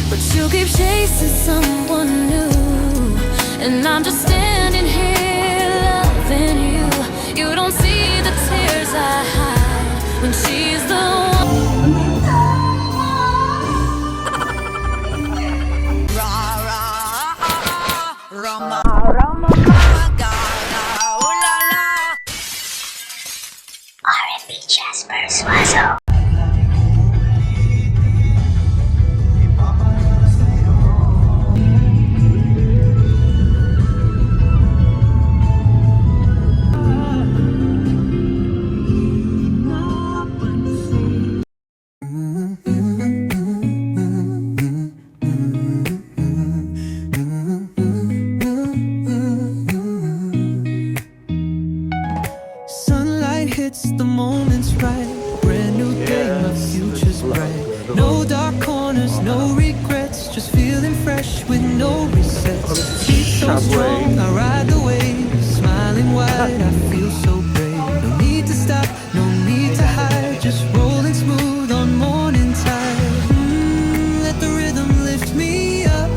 But you keep chasing someone new, and I'm just standing here loving you. You don't see the tears I hide when she's the one. R&B Jasper Swazo. Sunlight hits the moment's right. Brand new day, my future's bright. No dark corners, no regrets. Just feeling fresh with no resets. Beat so strong, I ride the wave. Smiling wide, I feel so brave. No need to stop, no need to hide. Just rolling smooth on morning tide. Let the rhythm lift me up.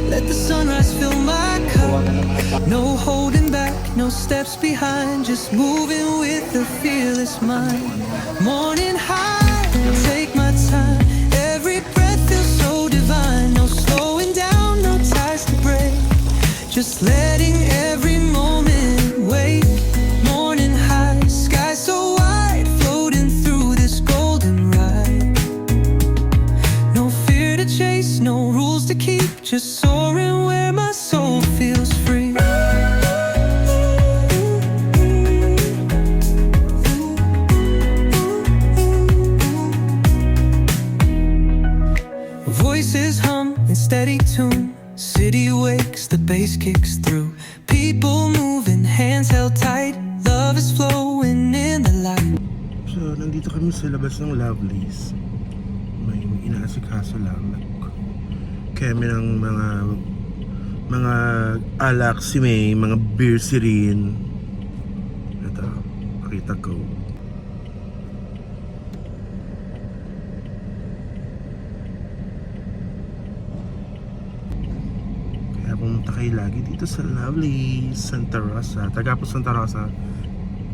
Let the sunrise fill my cup. No holding back, no steps behind. Just moving with a fearless mind. Morning high, take my time. Every breath feels so divine. No slowing down, no ties to break. Just letting every moment wait. Morning high, sky so wide. Floating through this golden ride. No fear to chase, no rules to keep. Just soaring where my soul feels free. Voices hum in steady tune. City wakes, the bass kicks through. People moving, hands held tight. Love is flowing in the light. So, nandito kami sa labas ng Lovely's. May inaasikaso lang. Kami ng mga alak si May, mga beer si Rin. Ito, pakita ko. Kaya pumunta kayo lagi dito sa Lovely's, Santa Rosa. Taga po Santa Rosa,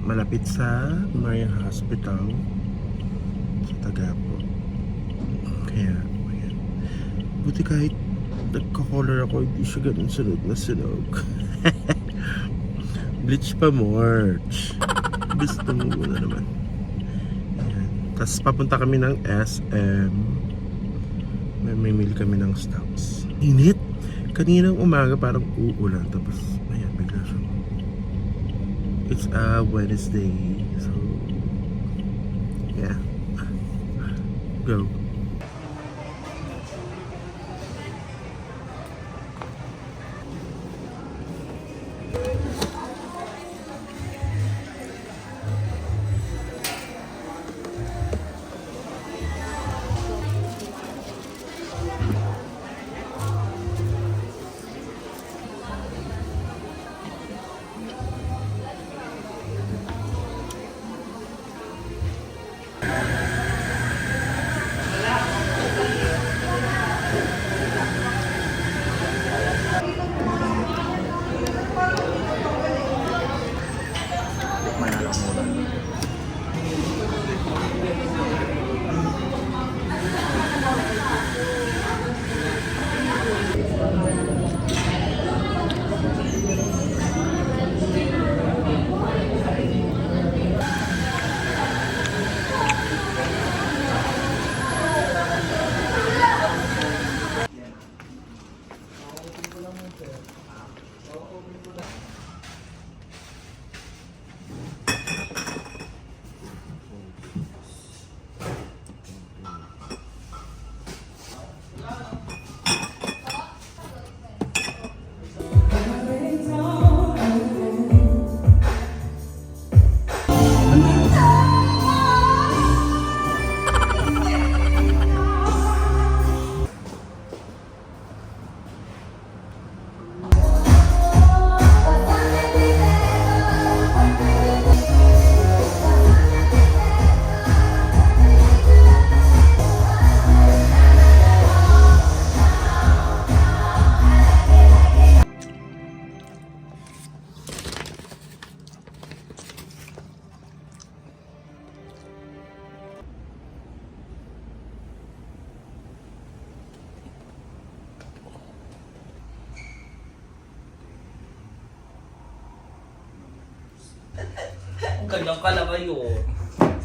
malapit sa Marian Hospital. Sa taga po. Kaya, ayan. Buti kahit nagka-color ako, hindi siya ganun sunog na sunog. Bleach pa, March. Gusto mo muna naman. Ayan. Tapos papunta kami ng SM. May meal kami ng stocks. Init. Kaninang umaga parang uulan. Tapos, ayan, bigla siya. It's a Wednesday. So, yeah. Go. Ganyang kalabayo.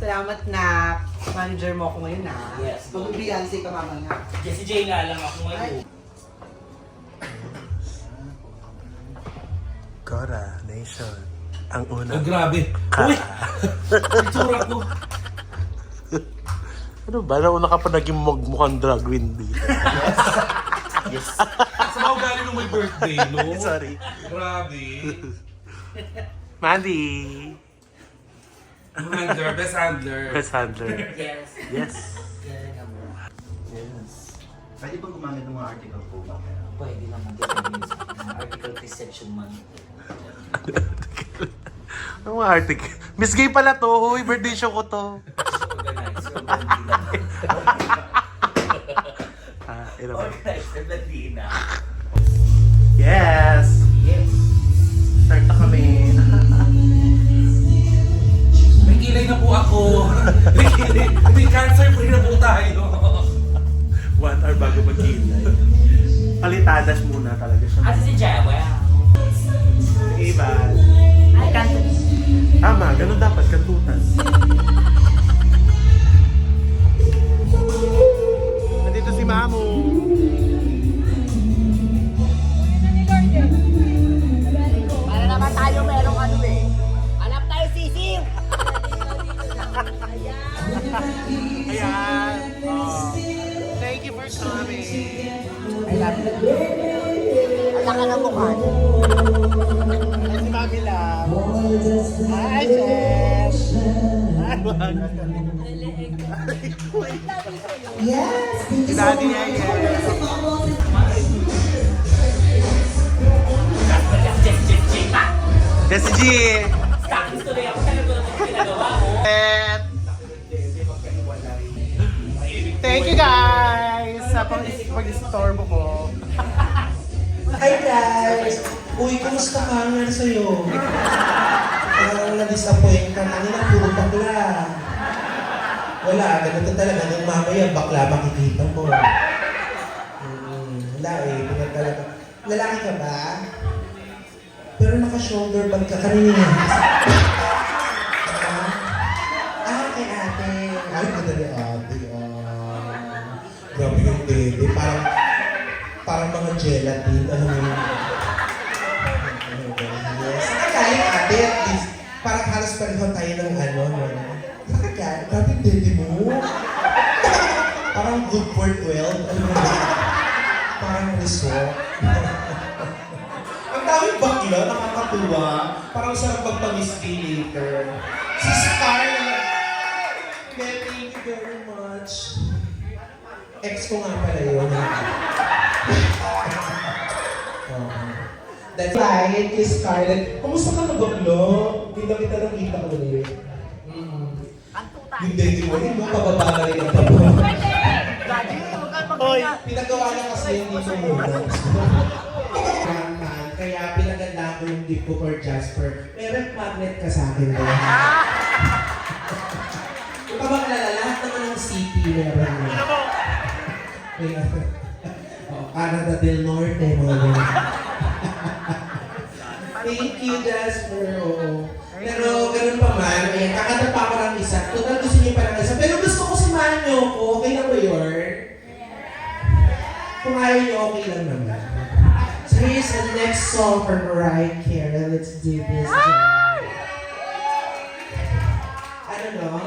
Salamat na manager mo ako ngayon na. Yes. Mag-Beyonce ka mamaya. Jessie J nga lang ako ngayon. Cora Nation. Ang una. Oh, grabe. Uy! Itsura ko. Ano ba? Nauna ka pa naging mukhang drag queen dito. Yes. Sa mga ugali nung may birthday, no? Sorry. Grabe. Mandy. Handler, best handler. Best handler. Yes. Yes. Yes. Pwede bang gumamit ng mga article po ba? Pwede naman din. Article 3 section man. Ang mga article. Miss Gay pala to. Huy, birthday show ko to. Organize. Organize. Ito ba? Organize. Blandina. Yes! Yes. Start na kami. May kilay na po ako. May kilay. May cancer free na po tayo. 1 hour bago mag-kilay. Palitadas muna talaga siya. Ate si Jawa. Iban. Ay, kanto. Tama, ganun dapat, kantutas. Nandito si Mamu. Para naman tayo merong ano eh. Hanap tayo sisiw! Ayan. Oh. Thank you for coming. I love you. Wala ka ng mukha. Si Mami Love. Hi, Chef. Yes, thank you so Daddy, much. yes. Jessie G. Sa akin tuloy ako. Talaga ko naman ginagawa ko. And thank you guys sa pag-istorbo ko. Hi guys! Uy, kumusta ka? Ano na sa'yo? Parang na-disappoint ka. Kanina puro bakla. Wala, ganito talaga. Nung mamaya, bakla makikita mo. Wala eh, pinag talaga. Lalaki ka ba? Pero naka-shoulder bag ka kanina. Kay ate. Ay, ganda ni ate. Grabe yung dede. Parang mga gelatin. Alam mo yun? Yes. Nakagaling ate at least. Parang halos pareho tayo ng ano. Nakagaling. Grabe yung dede mo. Parang good for 12. Alam mo yun? Parang resort. Ang daming bakla, nakakatuwa. Parang sarap magpag-stay later. Si Scarlett. Thank you very much. Ex ko nga pala yun. That's right, kay Scarlett. Kumusta ka na baklo? Kita ng kita ulit. Yung dating mo rin, pababa na rin ang tabo. Hoy, pinagawa niya kasi yung dito muna. Kaya pinaganda ko yung gift ko for Jasper. Meron magnet ka sa akin doon. Yung kabaklala, lahat naman ng city meron mo. Canada del Norte, mga ganyan. Thank you, Jasper. Oo. Pero ganun pa man, ayan, kakanta pa ako ng isa. Total gusto niyo pa ng isa. Pero gusto ko simahan niyo ako. Okay na ba yun? Kung ayaw niyo, okay lang naman. So here's the next song for Mariah Carey. Let's do this. Ano no?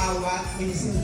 awat, minsan.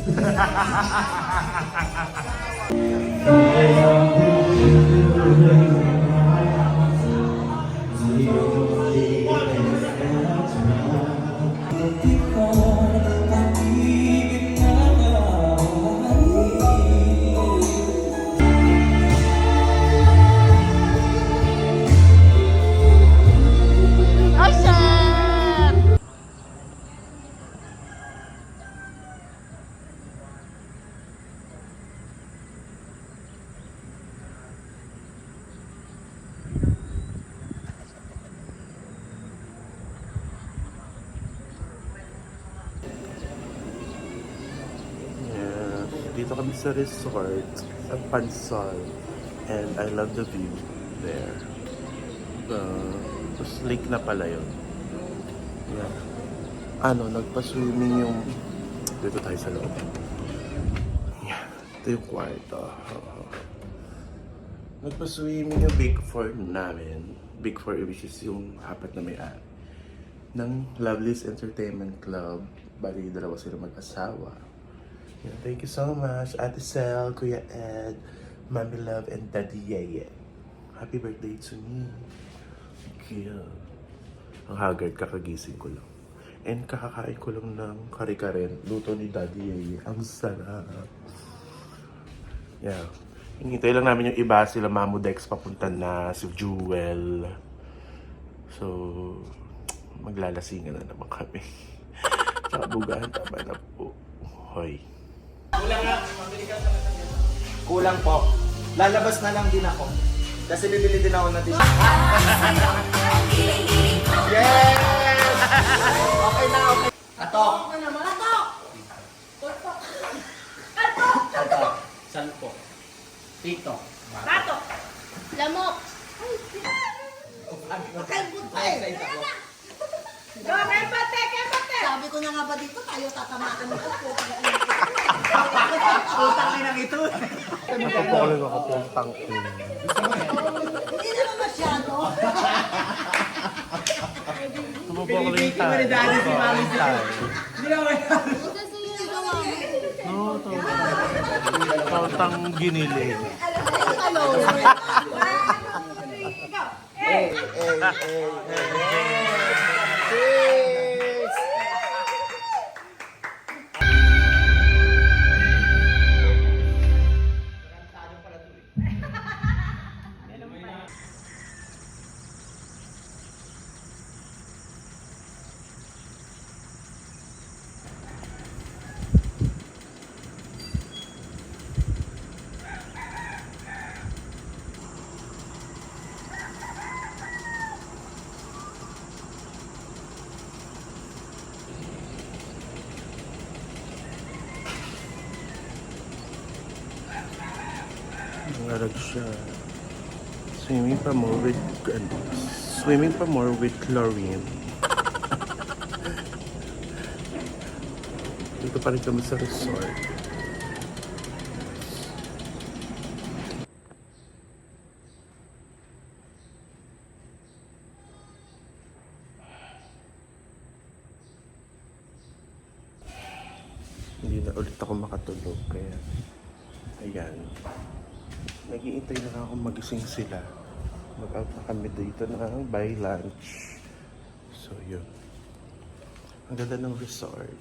Yeah. Dito kami sa resort sa Pansol. And I love the view there. Tapos lake na pala yun. Yeah. Nagpa-swimming yung... Dito tayo sa loob. Yeah. Ito yung kwarto. Nagpa-swimming yung Big Four namin. Big Four, which is yung apat na may-ari ng Lovely's Entertainment Club. Bali, dalawa sila mag-asawa. Yeah, thank you so much, Ate Sel, Kuya Ed, Mami Love, and Daddy Yeye. Happy birthday to me. Thank you. Ang haggard, kakagising ko lang. And kakakain ko lang ng kare-karen. Luto ni Daddy Yeye. Ang sarap. Yeah. Hintay lang namin yung iba, sila Mamu Dex papunta na, si Jewel. So, maglalasingan na naman kami. Tsaka bugahan, tama na po. Hoy. Kulang po. Lalabas na lang din ako. Kasi bibili din ako ng t-shirt. Yes! Okay na, okay. Atok! Atok! Salpo. Tito. Lamok. Sabi ko na nga ba dito, tayo tatamakan mo po. Utang inang ito. Tumakulit ako puntang ina. Hindi naman masyado. Tumakulit tayo. Hindi naman. No, to. Pautang giniling. Cheers! Nangarag siya. Swimming pa more with chlorine. Dito pa rin kami sa resort. Hindi na ulit ako makatulog kaya ayan. Nag-iintay na ako magising sila. Mag-out na kami dito ng buy lunch. So yun. Ang ganda ng resort.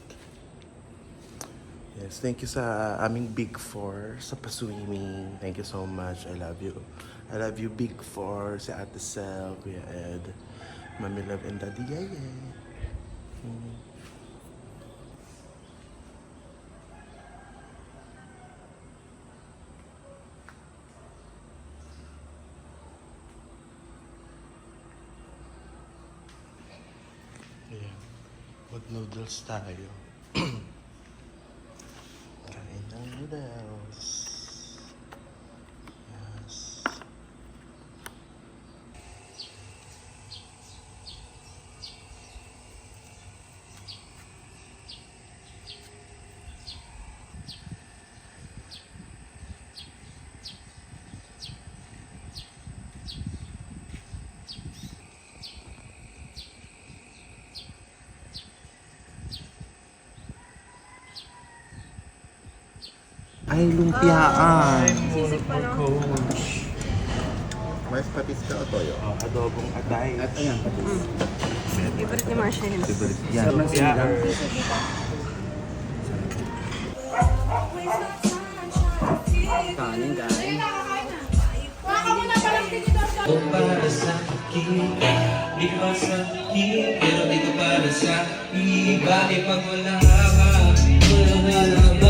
Yes, thank you sa aming Big Four sa pa-swimming. Thank you so much. I love you. I love you Big Four. Si Ate Sel, Kuya Ed, Mami Love, and Daddy Yeye. Ayan. Mag-noodles tayo. Kain ng noodles. Yes. Ay, lumpiaan. Coach. Mais patis ka o toyo? Adobong atay. At ayan, patis. Favorite ni Marcia yun. Yan. Kanin, kanin. Para sa akin, di ba sa akin, pero di ko para sa iba. Di pag wala ka, wala na lang